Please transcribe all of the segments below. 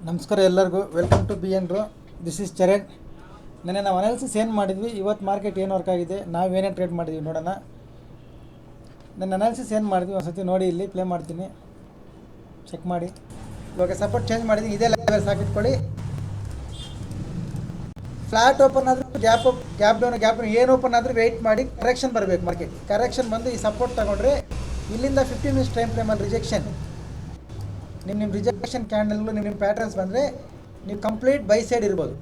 ನಮಸ್ಕಾರ ಎಲ್ಲರಿಗೂ, welcome to B N ರೋ. This is Charan. ನೆನ್ನೆ ನಾವು ಅನಾಲಿಸಿಸ್ ಏನು ಮಾಡಿದ್ವಿ, ಇವತ್ತು ಮಾರ್ಕೆಟ್ ಏನು ವರ್ಕ್ ಆಗಿದೆ, ನಾವು ಏನೇನು ಟ್ರೇಡ್ ಮಾಡಿದ್ವಿ ನೋಡೋಣ. ನನ್ನ ಅನಾಲಿಸಿಸ್ ಏನು ಮಾಡಿದ್ವಿ ಒಂದು ಸತಿ ನೋಡಿ, ಇಲ್ಲಿ ಪ್ಲೇ ಮಾಡ್ತೀನಿ, ಚೆಕ್ ಮಾಡಿ. ಇವಾಗ ಸಪೋರ್ಟ್ ಚೇಂಜ್ ಮಾಡಿದ್ವಿ, ಇದೇ ಲೆವೆಲ್ಸ್ ಹಾಕಿಟ್ಕೊಳ್ಳಿ. ಫ್ಲಾಟ್ ಓಪನ್ ಆದರೂ ಗ್ಯಾಪ್ ಡೌನ್ ಏನು ಓಪನ್ ಆದರೂ ವೆಯ್ಟ್ ಮಾಡಿ, ಕರೆಕ್ಷನ್ ಬರಬೇಕು. ಮಾರ್ಕೆಟ್ ಕರೆಕ್ಷನ್ ಬಂದು ಈ ಸಪೋರ್ಟ್ ತಗೊಂಡ್ರೆ ಇಲ್ಲಿಂದ 15 ಮಿನಿಟ್ಸ್ ಟೈಮ್ ಫ್ರೇಮಲ್ಲಿ ರಿಜೆಕ್ಷನ್, ನಿಮ್ಮ ರಿಜೆಕ್ಷನ್ ಕ್ಯಾಂಡಲ್ಗಳು ನಿಮ್ಮ ಪ್ಯಾಟರ್ನ್ಸ್ ಬಂದರೆ ನೀವು ಕಂಪ್ಲೀಟ್ ಬೈ ಸೈಡ್ ಇರ್ಬೋದು.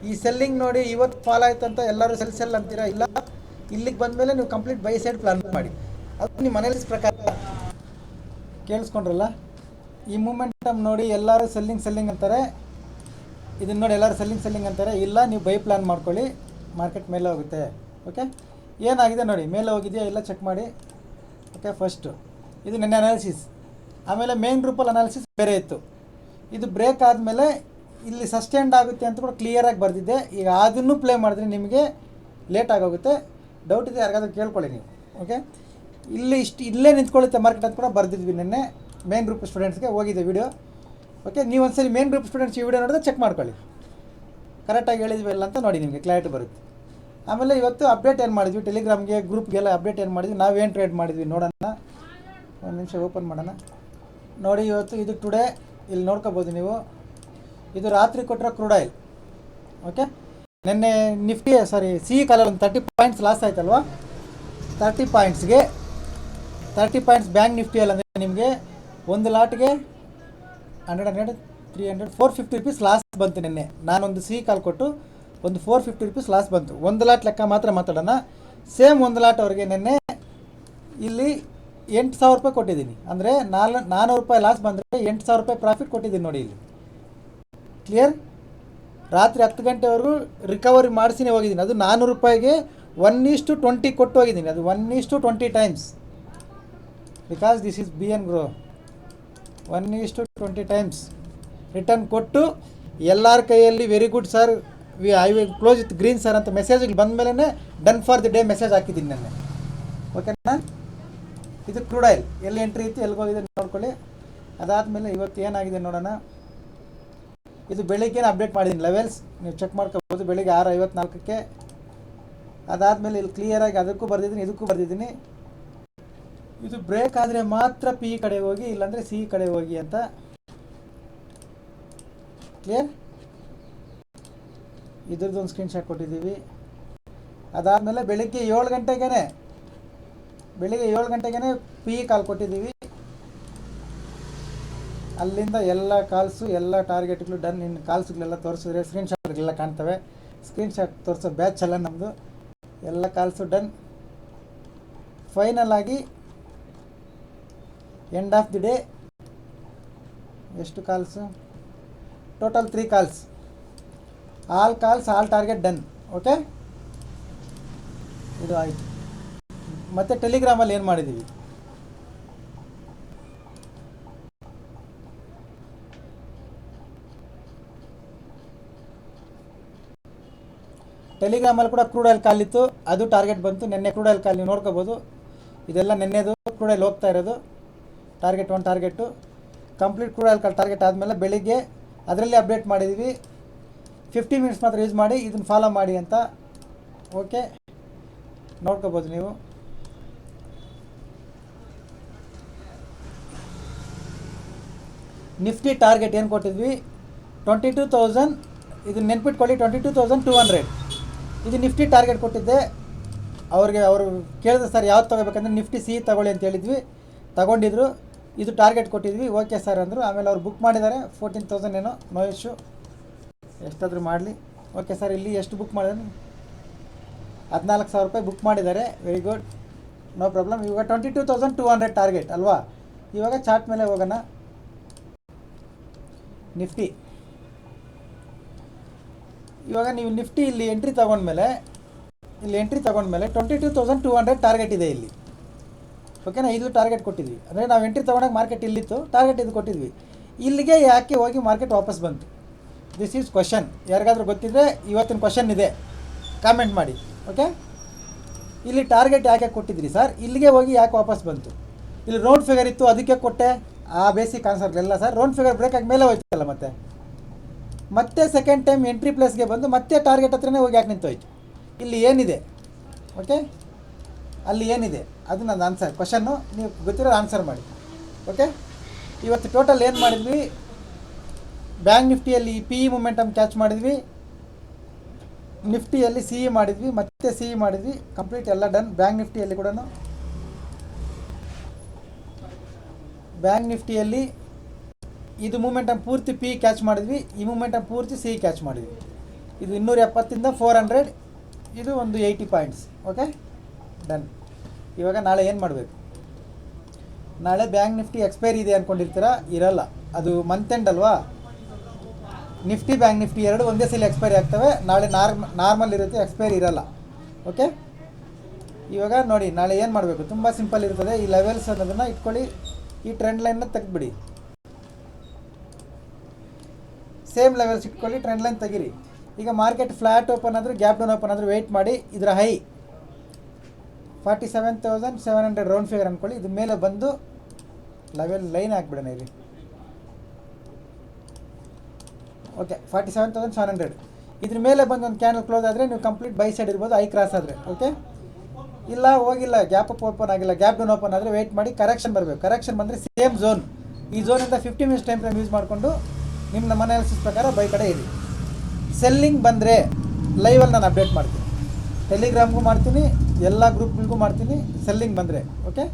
ಈ ಸೆಲ್ಲಿಂಗ್ ನೋಡಿ ಇವತ್ತು ಫಾಲ್ ಆಯ್ತು ಅಂತ ಎಲ್ಲರೂ ಸೆಲ್ ಅಂತೀರಾ, ಇಲ್ಲ, ಇಲ್ಲಿಗೆ ಬಂದಮೇಲೆ ನೀವು ಕಂಪ್ಲೀಟ್ ಬೈ ಸೈಡ್ ಪ್ಲಾನ್ ಮಾಡಿ. ಅದು ನಿಮ್ಮ ಅನಾಲಿಸಿಸ್ ಪ್ರಕಾರ ಕೇಳಿಸ್ಕೊಂಡ್ರಲ್ಲ. ಈ ಮೂಮೆಂಟಮ್ ನೋಡಿ ಎಲ್ಲರೂ ಸೆಲ್ಲಿಂಗ್ ಅಂತಾರೆ, ಇದನ್ನು ನೋಡಿ ಎಲ್ಲರೂ ಸೆಲ್ಲಿಂಗ್ ಅಂತಾರೆ. ಇಲ್ಲ, ನೀವು ಬೈ ಪ್ಲಾನ್ ಮಾಡ್ಕೊಳ್ಳಿ, ಮಾರ್ಕೆಟ್ ಮೇಲೆ ಹೋಗುತ್ತೆ. ಓಕೆ, ಏನಾಗಿದೆ ನೋಡಿ, ಮೇಲೆ ಹೋಗಿದೆಯಾ ಇಲ್ಲ ಚೆಕ್ ಮಾಡಿ. ಓಕೆ, ಫಸ್ಟು ಇದು ನನ್ನ ಅನಾಲಿಸಿಸ್. ಆಮೇಲೆ ಮೇನ್ ಗ್ರೂಪಲ್ಲಿ ಅನಾಲಿಸಿಸ್ ಬೇರೆ ಇತ್ತು. ಇದು ಬ್ರೇಕ್ ಆದಮೇಲೆ ಇಲ್ಲಿ ಸಸ್ಟೈನ್ಡ್ ಆಗುತ್ತೆ ಅಂತ ಕೂಡ ಕ್ಲಿಯರಾಗಿ ಬರೆದಿದ್ದೆ. ಈಗ ಅದನ್ನು ಪ್ಲೇ ಮಾಡಿದ್ರೆ ನಿಮಗೆ ಲೇಟ್ ಆಗೋಗುತ್ತೆ. ಡೌಟ್ ಇದೆ ಯಾರಿಗಾದ್ರೂ ಕೇಳ್ಕೊಳ್ಳಿ ನೀವು. ಓಕೆ, ಇಲ್ಲೇ ನಿಂತ್ಕೊಳ್ಳುತ್ತೆ ಮಾರ್ಕೆಟ್ ಅಂತ ಕೂಡ ಬರೆದಿದ್ವಿ ನಿನ್ನೆ. ಮೇನ್ ಗ್ರೂಪ್ ಸ್ಟೂಡೆಂಟ್ಸ್ಗೆ ಹೋಗಿದೆ ವಿಡಿಯೋ. ಓಕೆ, ನೀವು ಒಂದ್ಸರಿ ಮೇನ್ ಗ್ರೂಪ್ ಸ್ಟೂಡೆಂಟ್ಸ್ ಈ ವಿಡಿಯೋ ನೋಡಿದ್ರೆ ಚೆಕ್ ಮಾಡ್ಕೊಳ್ಳಿ, ಕರೆಕ್ಟಾಗಿ ಹೇಳಿದ್ವಿ ಇಲ್ಲ ಅಂತ ನೋಡಿ, ನಿಮಗೆ ಕ್ಲಾರಿಟಿ ಬರುತ್ತೆ. ಆಮೇಲೆ ಇವತ್ತು ಅಪ್ಡೇಟ್ ಏನು ಮಾಡಿದ್ವಿ, ಟೆಲಿಗ್ರಾಮ್ಗೆ ಗ್ರೂಪ್ಗೆಲ್ಲ ಅಪ್ಡೇಟ್ ಏನು ಮಾಡಿದ್ವಿ, ನಾವೇನು ಟ್ರೇಡ್ ಮಾಡಿದ್ವಿ ನೋಡೋಣ. ಒಂದು ನಿಮಿಷ ಓಪನ್ ಮಾಡೋಣ ನೋಡಿ. ಇವತ್ತು ಇದು ಟುಡೇ, ಇಲ್ಲಿ ನೋಡ್ಕೋಬೋದು ನೀವು. ಇದು ರಾತ್ರಿ ಕೊಟ್ಟರೆ ಕ್ರೂಡ್ ಆಯಿಲ್. ಓಕೆ, ನಿನ್ನೆ ನಿಫ್ಟಿ ಸಿ ಕಾಲಲ್ಲಿ ಒಂದು 30 ಪಾಯಿಂಟ್ಸ್ ಲಾಸ್ ಆಯ್ತಲ್ವಾ. 30 ಪಾಯಿಂಟ್ಸ್ಗೆ 30 ಪಾಯಿಂಟ್ಸ್ ಬ್ಯಾಂಕ್ ನಿಫ್ಟಿಯಲ್ಲಿ ಅಂದರೆ ನಿಮಗೆ ಒಂದು ಲಾಟ್ಗೆ 100 300 450 ರುಪೀಸ್ ಲಾಸ್ ಬಂತು ನಿನ್ನೆ. ನಾನೊಂದು ಸಿ ಕಾಲ್ ಕೊಟ್ಟು ಒಂದು 450 ರುಪೀಸ್ ಲಾಸ್ ಬಂತು. ಒಂದು ಲಾಟ್ ಲೆಕ್ಕ ಮಾತ್ರ ಮಾತಾಡೋಣ. ಸೇಮ್ ಒಂದು ಲಾಟ್ ಅವ್ರಿಗೆ ನಿನ್ನೆ ಇಲ್ಲಿ 8,000 ರೂಪಾಯಿ ಕೊಟ್ಟಿದ್ದೀನಿ. ಅಂದರೆ 400 ರೂಪಾಯಿ ಲಾಸ್ ಬಂದರೆ 8,000 ರೂಪಾಯಿ ಪ್ರಾಫಿಟ್ ಕೊಟ್ಟಿದ್ದೀನಿ ನೋಡಿ ಇಲ್ಲಿ. ಕ್ಲಿಯರ್? ರಾತ್ರಿ 10 ಗಂಟೆವರೆಗೂ ರಿಕವರಿ ಮಾಡಿಸಿನೇ ಹೋಗಿದ್ದೀನಿ. ಅದು 400 ರೂಪಾಯಿಗೆ 1:20 ಕೊಟ್ಟು ಹೋಗಿದ್ದೀನಿ. ಅದು 1:20 times, because this is B N grow. 1:20 times return ಕೊಟ್ಟು ಎಲ್ಲರ ಕೈಯಲ್ಲಿ very good sir, I will close with green sir ಅಂತ ಮೆಸೇಜ್ಗೆ ಬಂದ ಮೇಲೆ done for the day message ಹಾಕಿದ್ದೀನಿ ನೆನ್ನೆ. ಓಕೆನಾ? ಇದು ಕ್ರೂಡ್ ಆಯಿಲ್ ಎಲ್ಲಿ ಎಂಟ್ರಿ ಇತ್ತು, ಎಲ್ಲಿಗೋಗಿದೆ ನೋಡ್ಕೊಳ್ಳಿ. ಅದಾದಮೇಲೆ ಇವತ್ತು ಏನಾಗಿದೆ ನೋಡೋಣ. ಇದು ಬೆಳಿಗ್ಗೆ ಅಪ್ಡೇಟ್ ಮಾಡಿದ್ದೀನಿ ಲೆವೆಲ್ಸ್, ನೀವು ಚೆಕ್ ಮಾಡ್ಕೋಬೋದು. ಬೆಳಿಗ್ಗೆ 6:54ಕ್ಕೆ. ಅದಾದಮೇಲೆ ಇಲ್ಲಿ ಕ್ಲಿಯರಾಗಿ ಅದಕ್ಕೂ ಬರೆದಿದ್ದೀನಿ, ಇದಕ್ಕೂ ಬರೆದಿದ್ದೀನಿ. ಇದು ಬ್ರೇಕ್ ಆದರೆ ಮಾತ್ರ ಪಿ ಕಡೆ ಹೋಗಿ, ಇಲ್ಲಾಂದರೆ ಸಿ ಕಡೆ ಹೋಗಿ ಅಂತ. ಕ್ಲಿಯರ್? ಇದ್ರದ್ದೊಂದು ಸ್ಕ್ರೀನ್ಶಾಟ್ ಕೊಟ್ಟಿದ್ದೀವಿ. ಅದಾದಮೇಲೆ ಬೆಳಿಗ್ಗೆ 7 ಗಂಟೆಗೇ ಪಿ ಕಾಲ್ ಕೊಟ್ಟಿದ್ದೀವಿ. ಅಲ್ಲಿಂದ ಎಲ್ಲ ಕಾಲ್ಸು, ಎಲ್ಲ ಟಾರ್ಗೆಟ್ಗಳು ಡನ್. ಇನ್ನು ಕಾಲ್ಸ್ಗಳೆಲ್ಲ ತೋರಿಸಿದ್ರೆ ಸ್ಕ್ರೀನ್ಶಾಟ್ಗಳೆಲ್ಲ ಕಾಣ್ತವೆ. ಸ್ಕ್ರೀನ್ಶಾಟ್ ತೋರಿಸೋ ಬ್ಯಾಚ್ ಅಲ್ಲ ನಮ್ಮದು. ಎಲ್ಲ ಕಾಲ್ಸು ಡನ್. ಫೈನಲ್ ಆಗಿ ಎಂಡ್ ಆಫ್ ದಿ ಡೇ ಎಷ್ಟು calls? Total 3 calls. All target done. Okay, ಇದು ಆಯಿತು. ಮತ್ತು ಟೆಲಿಗ್ರಾಮಲ್ಲಿ ಏನು ಮಾಡಿದ್ದೀವಿ, ಟೆಲಿಗ್ರಾಮಲ್ಲಿ ಕೂಡ ಕ್ರೂಡ್ ಆಯಿಲ್ ಕಾಲ್ ಇತ್ತು, ಅದು ಟಾರ್ಗೆಟ್ ಬಂತು. ನಿನ್ನೆ ಕ್ರೂಡ್ ಆಯಿಲ್ ಕಾಲ್ ನೀವು ನೋಡ್ಕೋಬೋದು. ಇದೆಲ್ಲ ನಿನ್ನೆದು ಕ್ರೂಡ್ ಆಯಿಲ್ ಹೋಗ್ತಾ ಇರೋದು. Target 1 target complete crude oil call target ಆದಮೇಲೆ ಬೆಳಿಗ್ಗೆ ಅದರಲ್ಲಿ ಅಪ್ಡೇಟ್ ಮಾಡಿದ್ದೀವಿ. 15 ಮಿನಿಟ್ಸ್ ಮಾತ್ರ ಯೂಸ್ ಮಾಡಿ, ಇದನ್ನು ಫಾಲೋ ಮಾಡಿ ಅಂತ. ಓಕೆ, ನೋಡ್ಕೋಬೋದು ನೀವು. ನಿಫ್ಟಿ ಟಾರ್ಗೆಟ್ ಏನು ಕೊಟ್ಟಿದ್ವಿ? 22,000. ಇದನ್ನು ನೆನ್ಪಿಟ್ಕೊಳ್ಳಿ, 22,200. ಇದು ನಿಫ್ಟಿ ಟಾರ್ಗೆಟ್ ಕೊಟ್ಟಿದ್ದೆ. ಅವರು ಕೇಳಿದ್ರೆ ಸರ್ ಯಾವ್ದು ತೊಗೋಬೇಕಂದ್ರೆ ನಿಫ್ಟಿ ಸಿ ತೊಗೊಳ್ಳಿ ಅಂತ ಹೇಳಿದ್ವಿ, ತಗೊಂಡಿದ್ರು. ಇದು ಟಾರ್ಗೆಟ್ ಕೊಟ್ಟಿದ್ವಿ, ಓಕೆ ಸರ್ ಅಂದರು. ಆಮೇಲೆ ಅವ್ರು ಬುಕ್ ಮಾಡಿದ್ದಾರೆ 14,000 ಏನೋ, ನೋ ಇಶ್ಯೂ, ಎಷ್ಟಾದರೂ ಮಾಡಲಿ. ಓಕೆ ಸರ್, ಇಲ್ಲಿ ಎಷ್ಟು ಬುಕ್ ಮಾಡಿದ್ರು? 14,000 ರೂಪಾಯಿ ಬುಕ್ ಮಾಡಿದ್ದಾರೆ. Very good, no problem. ಇವಾಗ 22,200 ಟಾರ್ಗೆಟ್ ಅಲ್ವಾ. ಇವಾಗ ಚಾರ್ಟ್ ಮೇಲೆ ಹೋಗೋಣ. ನಿಫ್ಟಿ ಇವಾಗ ನೀವು ನಿಫ್ಟಿ ಇಲ್ಲಿ ಎಂಟ್ರಿ ತೊಗೊಂಡ್ಮೇಲೆ 22,200 ಟಾರ್ಗೆಟ್ ಇದೆ ಇಲ್ಲಿ. ಓಕೆನಾ? ಇದು ಟಾರ್ಗೆಟ್ ಕೊಟ್ಟಿದ್ವಿ. ಅಂದರೆ ನಾವು ಎಂಟ್ರಿ ತೊಗೊಂಡಾಗ ಮಾರ್ಕೆಟ್ ಇಲ್ಲಿತ್ತು, ಟಾರ್ಗೆಟ್ ಇದು ಕೊಟ್ಟಿದ್ವಿ. ಇಲ್ಲಿಗೆ ಯಾಕೆ ಹೋಗಿ ಮಾರ್ಕೆಟ್ ವಾಪಸ್ ಬಂತು? This is question. ಯಾರಿಗಾದ್ರೂ ಗೊತ್ತಿದ್ದರೆ ಇವತ್ತಿನ ಕ್ವಶನ್ ಇದೆ, ಕಾಮೆಂಟ್ ಮಾಡಿ. ಓಕೆ, ಇಲ್ಲಿ ಟಾರ್ಗೆಟ್ ಯಾಕೆ ಕೊಟ್ಟಿದ್ರಿ ಸರ್, ಇಲ್ಲಿಗೆ ಹೋಗಿ ಯಾಕೆ ವಾಪಸ್ ಬಂತು? ಇಲ್ಲಿ ರೌಂಡ್ ಫಿಗರ್ ಇತ್ತು ಅದಕ್ಕೆ ಕೊಟ್ಟೆ, ಆ ಬೇಸಿಕ್ ಆನ್ಸರ್ ಎಲ್ಲ ಸರ್. ರೌಂಡ್ ಫಿಗರ್ ಬ್ರೇಕ್ ಆಗಿ ಮೇಲೆ ಹೋಯ್ತಲ್ಲ ಮತ್ತೆ. ಮತ್ತೆ ಸೆಕೆಂಡ್ ಟೈಮ್ ಎಂಟ್ರಿ ಪ್ಲೇಸ್ಗೆ ಬಂದು ಮತ್ತೆ ಟಾರ್ಗೆಟ್ ಹತ್ರನೇ ಹೋಗಿ ಯಾಕೆ ನಿಂತೋಯ್ತು? ಇಲ್ಲಿ ಏನಿದೆ? ಓಕೆ, ಅಲ್ಲಿ ಏನಿದೆ ಅದು ನನ್ನ ಆನ್ಸರ್. ಕ್ವಶನ್ನು ನೀವು ಗೊತ್ತಿರೋ ಆನ್ಸರ್ ಮಾಡಿ. ಓಕೆ, ಇವತ್ತು ಟೋಟಲ್ ಏನು ಮಾಡಿದ್ವಿ? ಬ್ಯಾಂಕ್ ನಿಫ್ಟಿಯಲ್ಲಿ ಪಿ ಇ ಮೊಮೆಂಟಮ್ ಕ್ಯಾಚ್ ಮಾಡಿದ್ವಿ, ನಿಫ್ಟಿಯಲ್ಲಿ ಸಿ ಇ ಮಾಡಿದ್ವಿ, ಮತ್ತೆ ಸಿ ಇ ಮಾಡಿದ್ವಿ. ಕಂಪ್ಲೀಟ್ ಎಲ್ಲ ಡನ್. ಬ್ಯಾಂಕ್ ನಿಫ್ಟಿಯಲ್ಲಿ ಕೂಡ ಬ್ಯಾಂಕ್ ನಿಫ್ಟಿಯಲ್ಲಿ ಇದು ಮೂಮೆಂಟಮ್ ಪೂರ್ತಿ ಪಿ ಕ್ಯಾಚ್ ಮಾಡಿದ್ವಿ, ಈ ಮೂಮೆಂಟಮ್ ಪೂರ್ತಿ ಸಿ ಕ್ಯಾಚ್ ಮಾಡಿದ್ವಿ. ಇದು 270ಇಂದ 400, ಇದು ಒಂದು 80 ಪಾಯಿಂಟ್ಸ್. Okay, done. ಇವಾಗ ನಾಳೆ ಏನು ಮಾಡಬೇಕು? ನಾಳೆ ಬ್ಯಾಂಕ್ ನಿಫ್ಟಿ ಎಕ್ಸ್ಪೈರಿ ಇದೆ ಅಂದ್ಕೊಂಡಿರ್ತೀರಾ, ಇರಲ್ಲ. ಅದು ಮಂತ್ ಎಂಡ್ ಅಲ್ವಾ? ನಿಫ್ಟಿ ಬ್ಯಾಂಕ್ ನಿಫ್ಟಿ ಎರಡು ಒಂದೇ ಸಲ ಎಕ್ಸ್ಪೈರಿ ಆಗ್ತವೆ. ನಾಳೆ ನಾರ್ಮಲ್ ಇರುತ್ತೆ, ಎಕ್ಸ್ಪೈರಿ ಇರಲ್ಲ. ಓಕೆ, ಇವಾಗ ನೋಡಿ ನಾಳೆ ಏನು ಮಾಡಬೇಕು? ತುಂಬ ಸಿಂಪಲ್ ಇರ್ತದೆ. ಈ ಲೆವೆಲ್ಸ್ ಅನ್ನೋದನ್ನು ಇಟ್ಕೊಳ್ಳಿ, ಈ ಟ್ರೆಂಡ್ ಲೈನ್ನ ತೆಗೆದುಬಿಡಿ. ಸೇಮ್ ಲೆವೆಲ್ಸ್ ಇಟ್ಕೊಳ್ಳಿ, ಟ್ರೆಂಡ್ ಲೈನ್ ತೆಗೀರಿ. ಈಗ ಮಾರ್ಕೆಟ್ ಫ್ಲಾಟ್ ಓಪನ್ ಆದರೂ ಗ್ಯಾಪ್ ಡೌನ್ ಓಪನ್ ಆದರೂ ವೆಯ್ಟ್ ಮಾಡಿ. ಇದರ ಹೈ 47,700 ರೌಂಡ್ ಫಿಗರ್ ಅಂದ್ಕೊಳ್ಳಿ. ಇದು ಮೇಲೆ ಬಂದು ಲೆವೆಲ್ ಲೈನ್ ಹಾಕ್ಬಿಡೋಣ ಇಲ್ಲಿ. ಓಕೆ, 47,700 ಇದ್ರ ಮೇಲೆ ಬಂದು ಒಂದು ಕ್ಯಾನಲ್ ಕ್ಲೋಸ್ ಆದರೆ ನೀವು ಕಂಪ್ಲೀಟ್ ಬೈ ಸೈಡ್ ಇರ್ಬೋದು, ಐ ಕ್ರಾಸ್ ಆದರೆ. ಓಕೆ, ಇಲ್ಲ ಹೋಗಿಲ್ಲ, ಗ್ಯಾಪ್ ಅಪ್ ಓಪನ್ ಆಗಿಲ್ಲ, ಗ್ಯಾಪ್ ಡೌನ್ ಓಪನ್ ಆದರೆ ವೆಯ್ಟ್ ಮಾಡಿ. ಕರೆಕ್ಷನ್ ಬರಬೇಕು. ಕರೆಕ್ಷನ್ ಬಂದರೆ ಸೇಮ್ ಝೋನ್, ಈ ಝೋನಿಂದ 50 ಮಿನಿಟ್ಸ್ ಟೈಮ್ ಫ್ರೇಮ್ ಯೂಸ್ ಮಾಡಿಕೊಂಡು ನಿಮ್ಮ ನಮ್ಮ ಅನಾಲಿಸಿಸ್ ಪ್ರಕಾರ ಬೈ ಕಡೆ ಇರಿ. ಸೆಲ್ಲಿಂಗ್ ಬಂದರೆ ಲೈವಲ್ಲಿ ನಾನು ಅಪ್ಡೇಟ್ ಮಾಡ್ತೀನಿ, ಟೆಲಿಗ್ರಾಮ್ಗೂ ಮಾಡ್ತೀನಿ, ಎಲ್ಲ ಗ್ರೂಪ್ಗಳಿಗೂ ಮಾಡ್ತೀನಿ. ಸೆಲ್ಲಿಂಗ್ ಬಂದರೆ ಓಕೆ,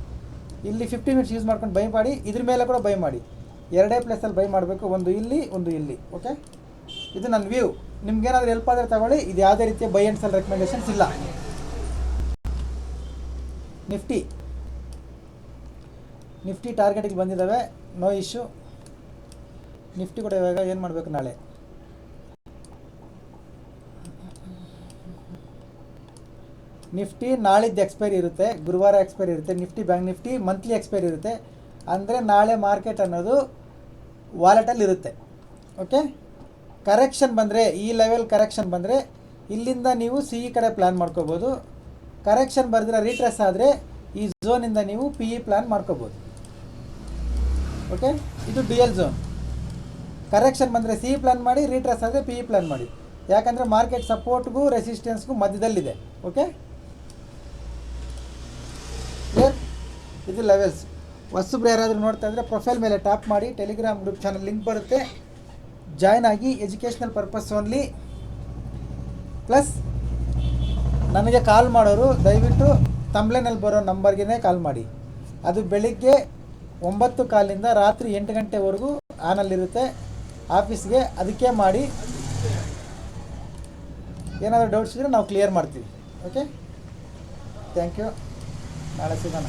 ಇಲ್ಲಿ 50 ಮಿನಿಟ್ಸ್ ಯೂಸ್ ಮಾಡ್ಕೊಂಡು ಬೈ ಮಾಡಿ. ಇದ್ರ ಮೇಲೆ ಕೂಡ ಬೈ ಮಾಡಿ. ಎರಡೇ ಪ್ಲೇಸಲ್ಲಿ ಬೈ ಮಾಡಬೇಕು, ಒಂದು ಇಲ್ಲಿ ಒಂದು ಇಲ್ಲಿ. ಓಕೆ, ಇದು ನನ್ನ ವ್ಯೂ. ನಿಮ್ಗೇನಾದರೂ ಹೆಲ್ಪ್ ಆದರೆ ತಗೊಳ್ಳಿ. ಇದು ಯಾವುದೇ ರೀತಿಯ ಬೈ ಆ್ಯಂಡ್ ಸೆಲ್ ರೆಕಮೆಂಡೇಷನ್ಸ್ ಇಲ್ಲ. ನಿಫ್ಟಿ ಟಾರ್ಗೆಟಿಗೆ ಬಂದಿದ್ದಾವೆ, ನೋ ಇಶ್ಯೂ. ನಿಫ್ಟಿ ಕೂಡ ಇವಾಗ ಏನು ಮಾಡಬೇಕು? ನಾಳೆ ನಿಫ್ಟಿ ನಾಳಿದ್ದು ಎಕ್ಸ್ಪೈರಿ ಇರುತ್ತೆ, ಗುರುವಾರ ಎಕ್ಸ್ಪೈರಿ ಇರುತ್ತೆ. Nifty bank Nifty monthly expiry ಇರುತ್ತೆ. ಅಂದರೆ ನಾಳೆ ಮಾರ್ಕೆಟ್ ಅನ್ನೋದು ವಾಲೆಟಲ್ಲಿ ಇರುತ್ತೆ. ಓಕೆ, ಕರೆಕ್ಷನ್ ಬಂದರೆ, ಈ ಲೆವೆಲ್ ಕರೆಕ್ಷನ್ ಬಂದರೆ ಇಲ್ಲಿಂದ ನೀವು ಸಿ ಇ ಕಡೆ ಪ್ಲ್ಯಾನ್ ಮಾಡ್ಕೋಬೋದು. ಕರೆಕ್ಷನ್ ಬರೆದಿರೋ ರೀಟ್ರೆಸ್ ಆದರೆ ಈ ಝೋನಿಂದ ನೀವು ಪಿ ಇ ಪ್ಲ್ಯಾನ್ ಮಾಡ್ಕೋಬೋದು. ಓಕೆ, ಇದು ಡ್ಯುಯಲ್ ಝೋನ್. ಕರೆಕ್ಷನ್ ಬಂದರೆ ಸಿ ಇ ಪ್ಲ್ಯಾನ್ ಮಾಡಿ, ರೀಟ್ರೆಸ್ ಆದರೆ ಪಿ ಇ ಪ್ಲ್ಯಾನ್ ಮಾಡಿ. ಯಾಕಂದರೆ ಮಾರ್ಕೆಟ್ ಸಪೋರ್ಟ್ಗೂ ರೆಸಿಸ್ಟೆನ್ಸ್ಗೂ ಮಧ್ಯದಲ್ಲಿದೆ. Okay, clear? ಇದು ಲೆವೆಲ್ಸ್. ಹೊಸಬ್ರು ಯಾರಾದರೂ ನೋಡ್ತಾ ಇದ್ದರೆ ಪ್ರೊಫೈಲ್ ಮೇಲೆ ಟ್ಯಾಪ್ ಮಾಡಿ, ಟೆಲಿಗ್ರಾಮ್ ಗ್ರೂಪ್ ಚಾನಲ್ ಲಿಂಕ್ ಬರುತ್ತೆ, ಜಾಯ್ನ್ ಆಗಿ. Educational purpose only. ಪ್ಲಸ್ ನನಗೆ ಕಾಲ್ ಮಾಡೋರು ದಯವಿಟ್ಟು ತಂಬ್ಲೆನಲ್ಲಿ ಬರೋ ನಂಬರ್ಗೆ ಕಾಲ್ ಮಾಡಿ. ಅದು ಬೆಳಿಗ್ಗೆ 9 ಕಾಲಿಂದ ರಾತ್ರಿ 8 ಗಂಟೆವರೆಗೂ ಆನಲ್ಲಿರುತ್ತೆ ಆಫೀಸ್ಗೆ. ಅದಕ್ಕೆ ಮಾಡಿ. ಏನಾದರೂ ಡೌಟ್ಸ್ ಇದ್ದರೆ ನಾವು ಕ್ಲಿಯರ್ ಮಾಡ್ತೀವಿ. Okay, thank you. ನಾಳೆ ಸಿಗೋಣ.